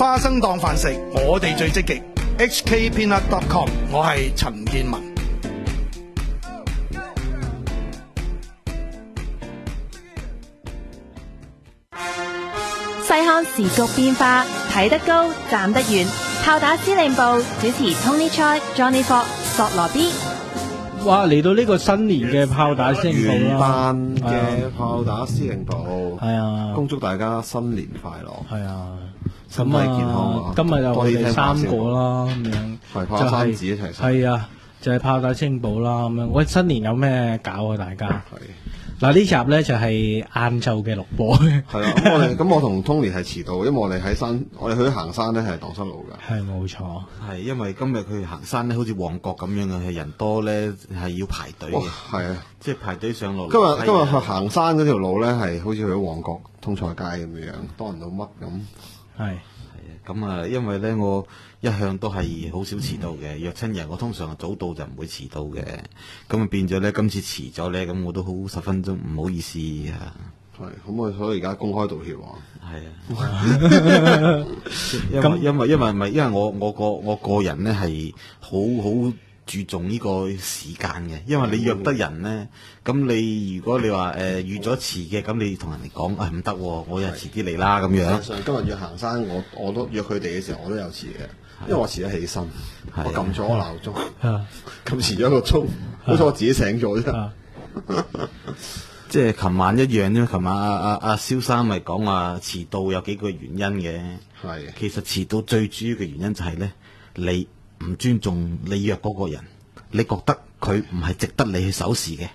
花生當飯食，我哋最積極。hkpeanut.com， 我係陳建文。細看時局變化，睇得高，站得遠。炮打司令部主持 Tony Choi、Johnny Fox、索羅 B。哇！嚟到呢個新年嘅炮打司令部元啦，旦嘅炮打司令部，係啊，恭祝大家新年快樂，係啊，身體健康啊！今日就我哋多啲聽三話個啦，咁樣係炮三子一齊食，係啊，就係炮打司令部啦，咁樣。喂，新年有咩搞啊？大家係嗱呢集咧就係晏晝嘅錄播，係啊。咁我同 Tony 係遲到，因為我哋喺山，我哋去行山咧係蕩失路㗎。係冇錯。係因為今日佢行山咧，好似旺角咁樣嘅，係人多咧，係要排隊嘅。係啊，即係排隊上落。今日去行山嗰條路咧係好似去咗旺角通菜街咁樣，多人到乜咁。係咁啊，因為咧我一向都係好少遲到嘅，約親人我通常早到就唔會遲到嘅。咁啊變咗咧，今次遲咗咧，咁我都好10分鐘唔好意思啊。係，咁我所以而家公開道歉係啊，因為我個人咧係好注重呢個時間嘅，因為你約得人咧，咁你如果你話預咗遲嘅，咁你同人哋講唔得，我又遲啲嚟啦咁樣。上今日約行山，我都約佢哋嘅時候，我都有遲嘅，因為我遲咗起身，我撳咗個鬧鐘，撳遲咗一個鐘，好彩我自己醒咗啫。即係琴晚一樣啫，琴晚阿蕭生咪講話遲到有幾個原因嘅。係，其實遲到最主要嘅原因就係咧，你唔尊重你約嗰個人，你覺得佢唔係值得你去守時嘅。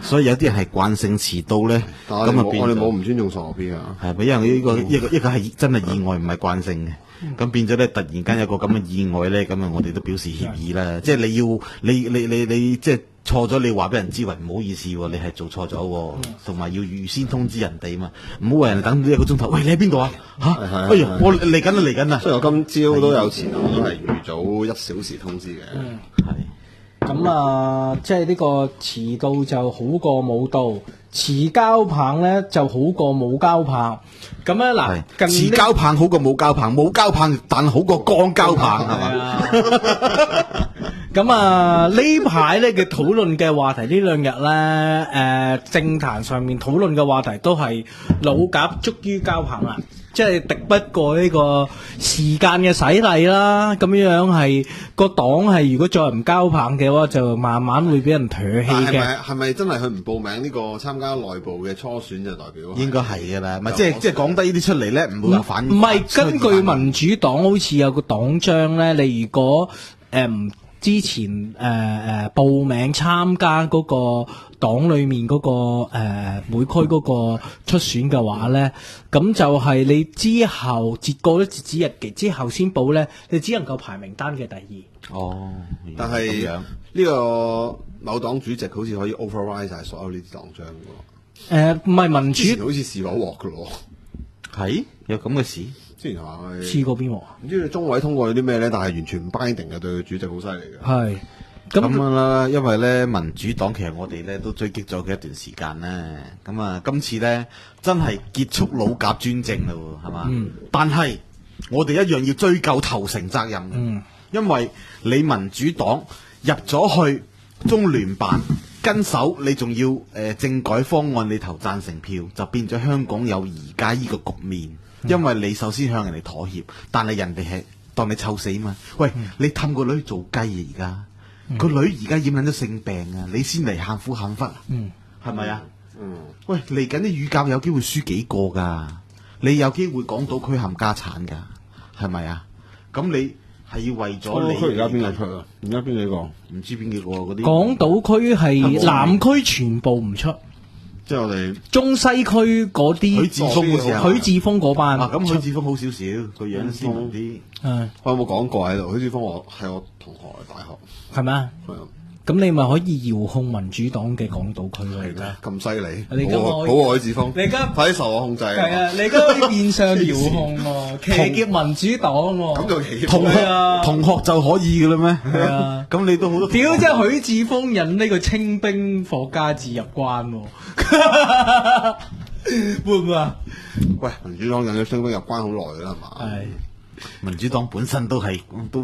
所以有啲人係慣性遲到咧，咁啊我哋冇唔尊重傻 B 啊。係咪？因為呢個一個係真係意外，唔係慣性嘅。咁變咗咧，突然間有個咁嘅意外咧，咁啊，我哋都表示歉意啦。即係你即係錯咗，你話俾人知，喂，唔好意思喎，你係做錯咗，同埋要預先通知人哋嘛，唔好話人哋等到1個鐘頭。喂，你喺邊度啊？嚇！哎呀，我嚟緊啦！所以我今朝都有遲到，我都係預早1小時通知嘅。係。咁啊，即係呢個遲到就好過冇到，遲交棒咧就好過冇交棒。咁咧嗱，遲交棒好過冇交棒，冇交棒但好過剛交棒係嘛？咁啊，呢排咧嘅討論嘅話題呢兩日咧，政壇上面討論嘅話題都係老鴿終於交棒啦。即係敵不過呢個時間嘅洗禮啦，咁樣係個黨係如果再唔交棒嘅話，就慢慢會俾人唾棄嘅。係咪真係佢唔報名呢個參加內部嘅初選就代表？應該係㗎啦，咪即係講得呢啲出嚟咧，唔會有反。唔係根據民主黨好似有個黨章咧，你如果唔之前報名參加嗰個黨裏面嗰個每區嗰個出選嘅話咧，咁就係你之後過咗截止日期之後先報咧，你只能夠排名單嘅第二。哦，但係呢個某黨主席好似可以 override 晒所有呢啲黨章㗎喎。唔係民主，好似試過一鑊㗎咯。係有咁嘅事？之前係試過邊鑊？唔知中委通過咗啲咩咧，但係完全唔 binding 嘅，對主席好犀利嘅。係咁樣啦，因為咧民主黨其實我哋咧都追擊咗佢一段時間咧，咁啊今次咧真係結束老鴿專政啦，係嘛？但係我哋一樣要追究投誠責任，因為你民主黨入咗去中聯辦跟手，你仲要政改方案你投贊成票，就變咗香港有而家呢個局面。因為你首先向人哋妥協，但係人哋係當你臭死嘛。喂，你氹個女做雞啊！而家個女而家染緊咗性病啊，你先嚟喊苦喊忽，係咪啊？喂，嚟緊啲乳鴿有機會輸幾個噶，你有機會港島區冚家產噶，係咪啊？咁你係要為咗你而家邊個出啊？而家邊幾個？唔知邊幾個嗰啲港島區係南區全部唔出。即係我哋中西區嗰啲，許智峰好似啊，許智峰嗰班。咁許智峰好少少，個樣斯文啲。我有冇講過喺度？許智峰係我同學嚟，大學。係咪啊？係啊。咁你咪可以遙控民主黨嘅港島區咯，而家咁犀利，你而家好許智峰，你而家快啲受我控制。係啊，你而家可以變相遙控喎，騎劫民主黨喎。咁就騎劫同學就可以嘅啦咩？係啊，咁你都好多。屌，即係許智峰引呢個清兵霍家志入關喎，會唔會啊？喂，民主黨引咗清兵入關好耐啦，係嘛？係。民主黨本身都係都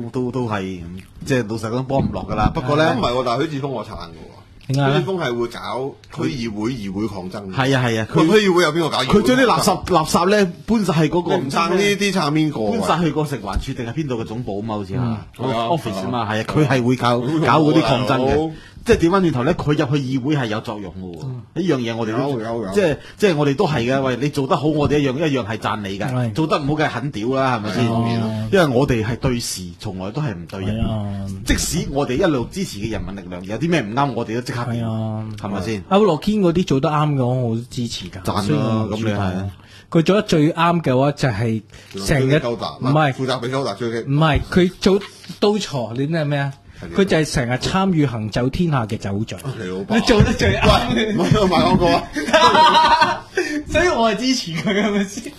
係即係老實講幫唔落噶啦。不過咧唔係喎，但係許智峰我撐嘅喎。點解咧許智峰係會搞區議會抗爭嘅。係啊，佢區議會有邊個搞議會？佢將啲垃圾咧搬晒去嗰個唔撐呢啲撐邊個？搬晒去個食環署定係邊度嘅總部啊嘛？好似係啊 office 啊嘛，係啊，佢係會搞嗰啲抗爭嘅。即係調翻轉頭咧，佢入去議會係有作用嘅喎。呢樣嘢我哋都有即係我哋都係嘅。喂，你做得好，我哋一樣係讚你㗎。係做得唔好梗係狠屌啦，係咪先？因為我哋係對事，從來都係唔對人。即使我哋一路支持嘅人民力量有啲咩唔啱，我哋都即刻變，係咪先？歐樂堅嗰啲做得啱嘅話，我都支持㗎。讚啦，咁你係。佢做得最啱嘅話就係成日唔係負責俾高達追擊，唔係佢做到錯，你知係咩啊？佢就係成日參與行走天下嘅酒敘，你做得最啱。唔好賣廣告啊！所以我係支持佢，係咪先？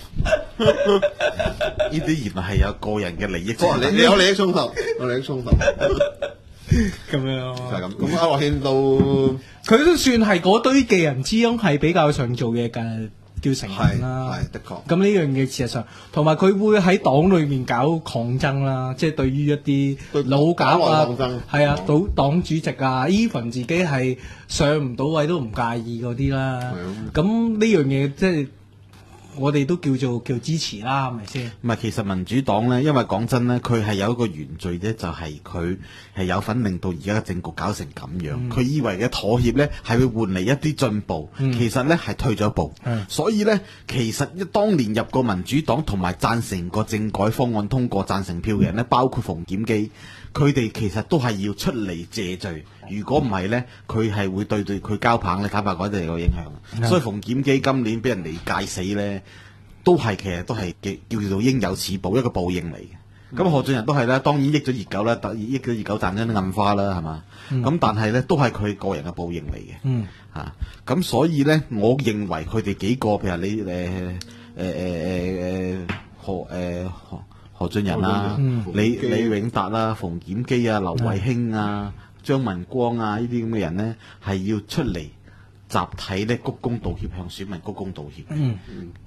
呢啲原來係有個人嘅利益。你有利益衝突，有利益衝突，咁樣就係咁。咁歐樂軒都佢都算係嗰堆嘅人之中係比較想做嘢嘅。叫成員啦，係的確。咁呢樣嘢事實上，同埋佢會喺黨裏面搞抗爭啦，即係對於一啲老鴿啊，係啊，黨主席啊，even 自己係上唔到位都唔介意嗰啲啦。咁呢樣嘢即係我哋都叫支持啦，係咪先？唔係，其實民主黨咧，因為講真咧，佢係有一個原罪咧，就係佢係有份令到而家嘅政局搞成咁樣。佢以為嘅妥協咧係會換嚟一啲進步，其實咧係退咗步。所以咧，其實當年入過民主黨同埋贊成個政改方案通過贊成票嘅人咧，包括馮檢基，佢哋其實都係要出嚟謝罪。如果唔係咧，佢係會對佢交棒咧，坦白講，都係有影響。所以馮檢基今年俾人哋戒死咧，其實都係叫做應有此報，一個報應嚟嘅。咁何俊仁都係啦，當然益咗熱狗啦，益咗熱狗賺緊啲印花啦，係嘛？咁但係咧，都係佢個人嘅報應嚟嘅。咁所以咧，我認為佢哋幾個，譬如你何俊仁啦、李永達啦、馮檢基啊、劉慧卿啊、張文光啊呢啲咁嘅人咧，係要出嚟集體咧鞠躬道歉，向選民鞠躬道歉。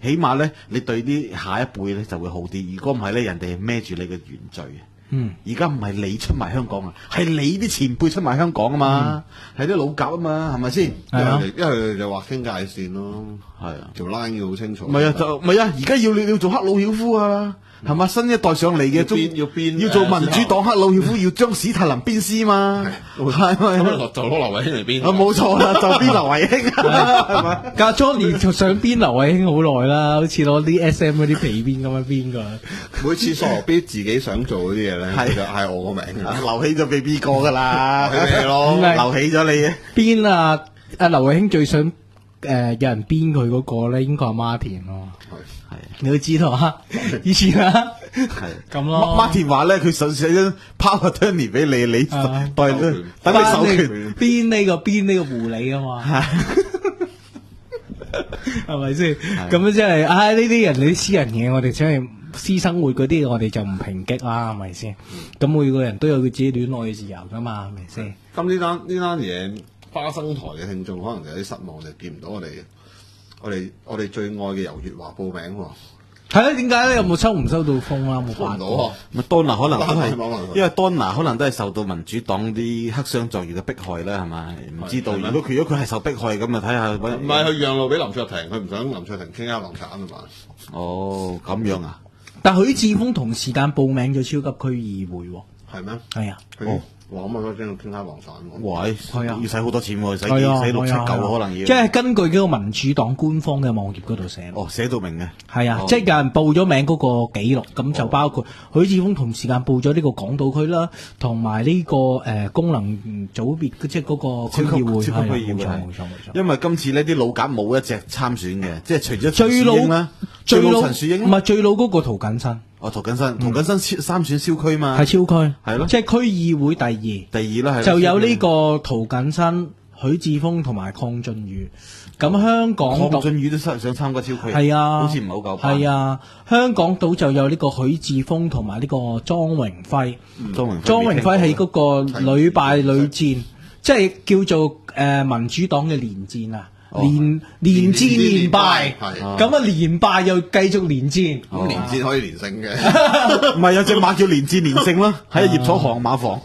起碼咧，你對啲下一輩咧就會好啲。如果唔係咧，人哋係孭住你嘅原罪。而家唔係你出賣香港啊，係你啲前輩出賣香港啊嘛，係啲老鴿啊嘛，係咪先？因為就劃清界線咯，係啊，條 line 要好清楚。唔係啊，而家要做克魯曉夫啊！係嘛？新一代上嚟嘅要做民主黨克魯曉夫，要將史泰林鞭屍嘛？係咪？咁就攞劉慧卿嚟鞭。冇錯啦，就鞭劉慧卿係咪？隔咗年就想鞭劉慧卿好耐啦，好似攞啲 SM 嗰啲皮鞭咁樣鞭㗎。每次索羅邊自己想做嗰啲嘢咧，就嗌我個名，留起咗俾 B 哥㗎啦，留起咗你。鞭啊！劉慧卿最想有人鞭佢嗰個咧，應該係孖田咯。係，你都知道啊，以前啊，係咁咯。Martin 話咧，佢想寫張 power attorney 俾你，你等你授權邊呢個狐狸啊嘛，係咪先？咁樣即係，呢啲人你私人嘢，我哋真係私生活嗰啲，我哋就唔抨擊啦，係咪先？咁每個人都有佢自己戀愛嘅自由噶嘛，係咪先？咁呢單嘢，花生台嘅聽眾可能就有啲失望，就見唔到我哋最愛嘅游月華報名喎。係啊，點解咧？有冇收唔收到風啦？冇辦到。咪 Donna 可能都係，因為 Donna 可能都係受到民主黨啲黑箱作業嘅迫害啦，係咪？唔知道。如果佢係受迫害咁啊，睇下。唔係佢讓路俾林卓廷，佢唔想林卓廷傾家蕩產啊嘛。哦，咁樣啊？但許智峰同時間報名咗超級區議會喎。係咩？係啊。哇！咁啊，真係傾家蕩產喎。喂，係啊，要使好多錢喎，使6-7-9可能要。即係根據呢個民主黨官方嘅網頁嗰度寫。寫到明嘅。係啊，即係有人報咗名嗰個記錄，咁就包括許智峰同時間報咗呢個港島區啦，同埋呢個功能組別，即係嗰個區議會。超級區議會冇錯。因為今次呢啲老鴿冇一隻參選嘅，即係除咗陳樹英啦，最老陳樹英唔係最老嗰個涂謹申。涂謹申三選超區嘛，係超區，係咯，即係區議會第二啦，就有呢個涂謹申、許智峰同埋鄺俊宇。咁香港鄺俊宇都想參加超區，係啊，好似唔係好夠班。係啊，香港島就有呢個許智峰同埋呢個莊榮輝。莊榮輝係嗰個屢敗屢戰，即係叫做民主黨嘅連戰啊！連戰連敗，係咁啊連敗又繼續連戰，咁連戰可以連勝嘅，唔係有隻馬叫連戰連勝咯，喺葉楚航馬房。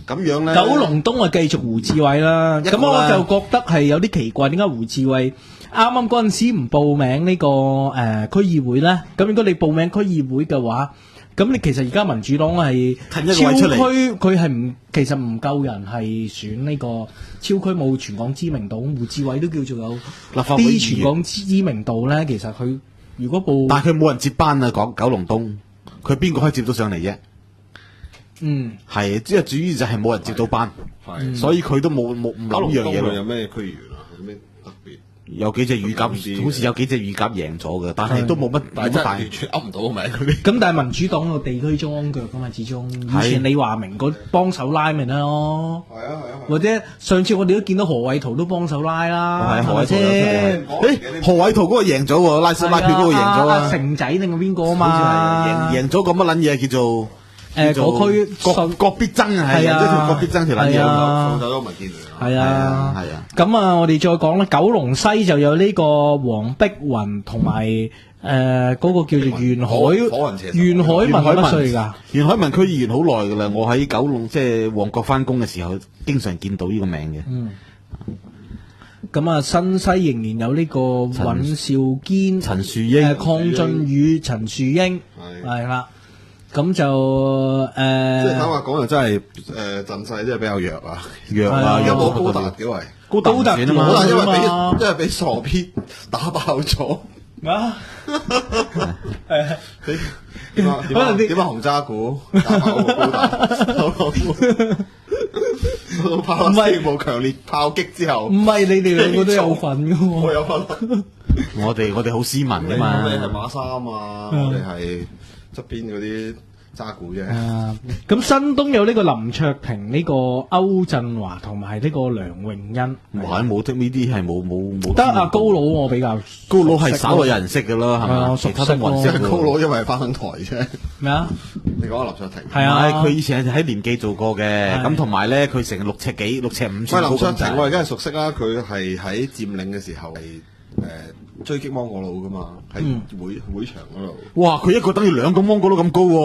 咁樣咧，九龍東啊繼續胡志偉啦，咁我就覺得係有啲奇怪，點解胡志偉啱啱嗰陣時唔報名呢個區議會咧？咁如果你報名區議會嘅話，咁你其實而家民主黨係騰一個超位出嚟區，佢係其實唔夠人係選呢個超區，冇全港知名度，胡志偉都叫做有立法會議員啲全港知名度咧。其實佢如果報，但係佢冇人接班啊！講九龍東，佢邊個可以接到上嚟啫？係，即係主要就係冇人接到班，係所以佢都冇唔九龍諗呢樣嘢咯。東有咩區議員啊？有咩特別？有幾隻乳鴿，好似有幾隻乳鴿贏咗嘅，但係都冇乜但係真係大。完全噏唔到個名嗰啲。咁但係民主黨個地區裝腳噶嘛，始終以前李華明嗰幫手拉咪得咯。係啊係啊。或者上次我哋都見到何偉圖都幫手拉啦，係何偉圖啫？誒，何偉圖嗰個贏咗喎，拉票嗰個贏咗啊！成仔定係邊個啊嘛？好似係贏咗個乜撚嘢叫做嗰區國必爭啊，係係啊贏咗條國必爭條撚嘢啊！送走咗民建聯啊。係啊，係啊。咁啊，我哋再講啦，九龍西就有呢個黃碧雲同埋嗰個叫做袁海文乜歲㗎？袁海文區議員好耐㗎啦，我喺九龍即係旺角翻工嘅時候，經常見到呢個名嘅。咁啊，新西仍然有呢個尹兆堅、陳樹英、鄺俊宇、陳樹英，係啦。咁就即係坦白講，又真係陣勢真係比較弱啊！弱啊，有弱冇高達嘅喂？高達選啊嘛，高達因為嘛俾俾傻 P 打爆咗啊！點啊紅渣股打爆個高達，到炮四部強烈炮擊之後，唔係你哋兩個都有份㗎喎。我有份。我哋好斯文㗎我嘛。哋係馬三啊，我哋係側邊嗰啲渣古啫。咁新東有呢個林卓廷、呢個歐振華同埋呢個梁詠欣。哇！冇得呢啲係冇得啊高佬我比較高佬係稍為有人識㗎啦，係嘛？其他都冇人識㗎。高佬因為係翻緊台啫。咩啊？你講下林卓廷。係啊，佢以前係喺年記做過嘅，咁同埋咧佢成6尺幾、6尺5寸喂，林卓高廷我而家係熟悉啦，佢係喺佔領嘅時候係追擊芒果佬噶嘛，喺會場嗰度。哇！佢一個等於2個芒果佬咁高喎。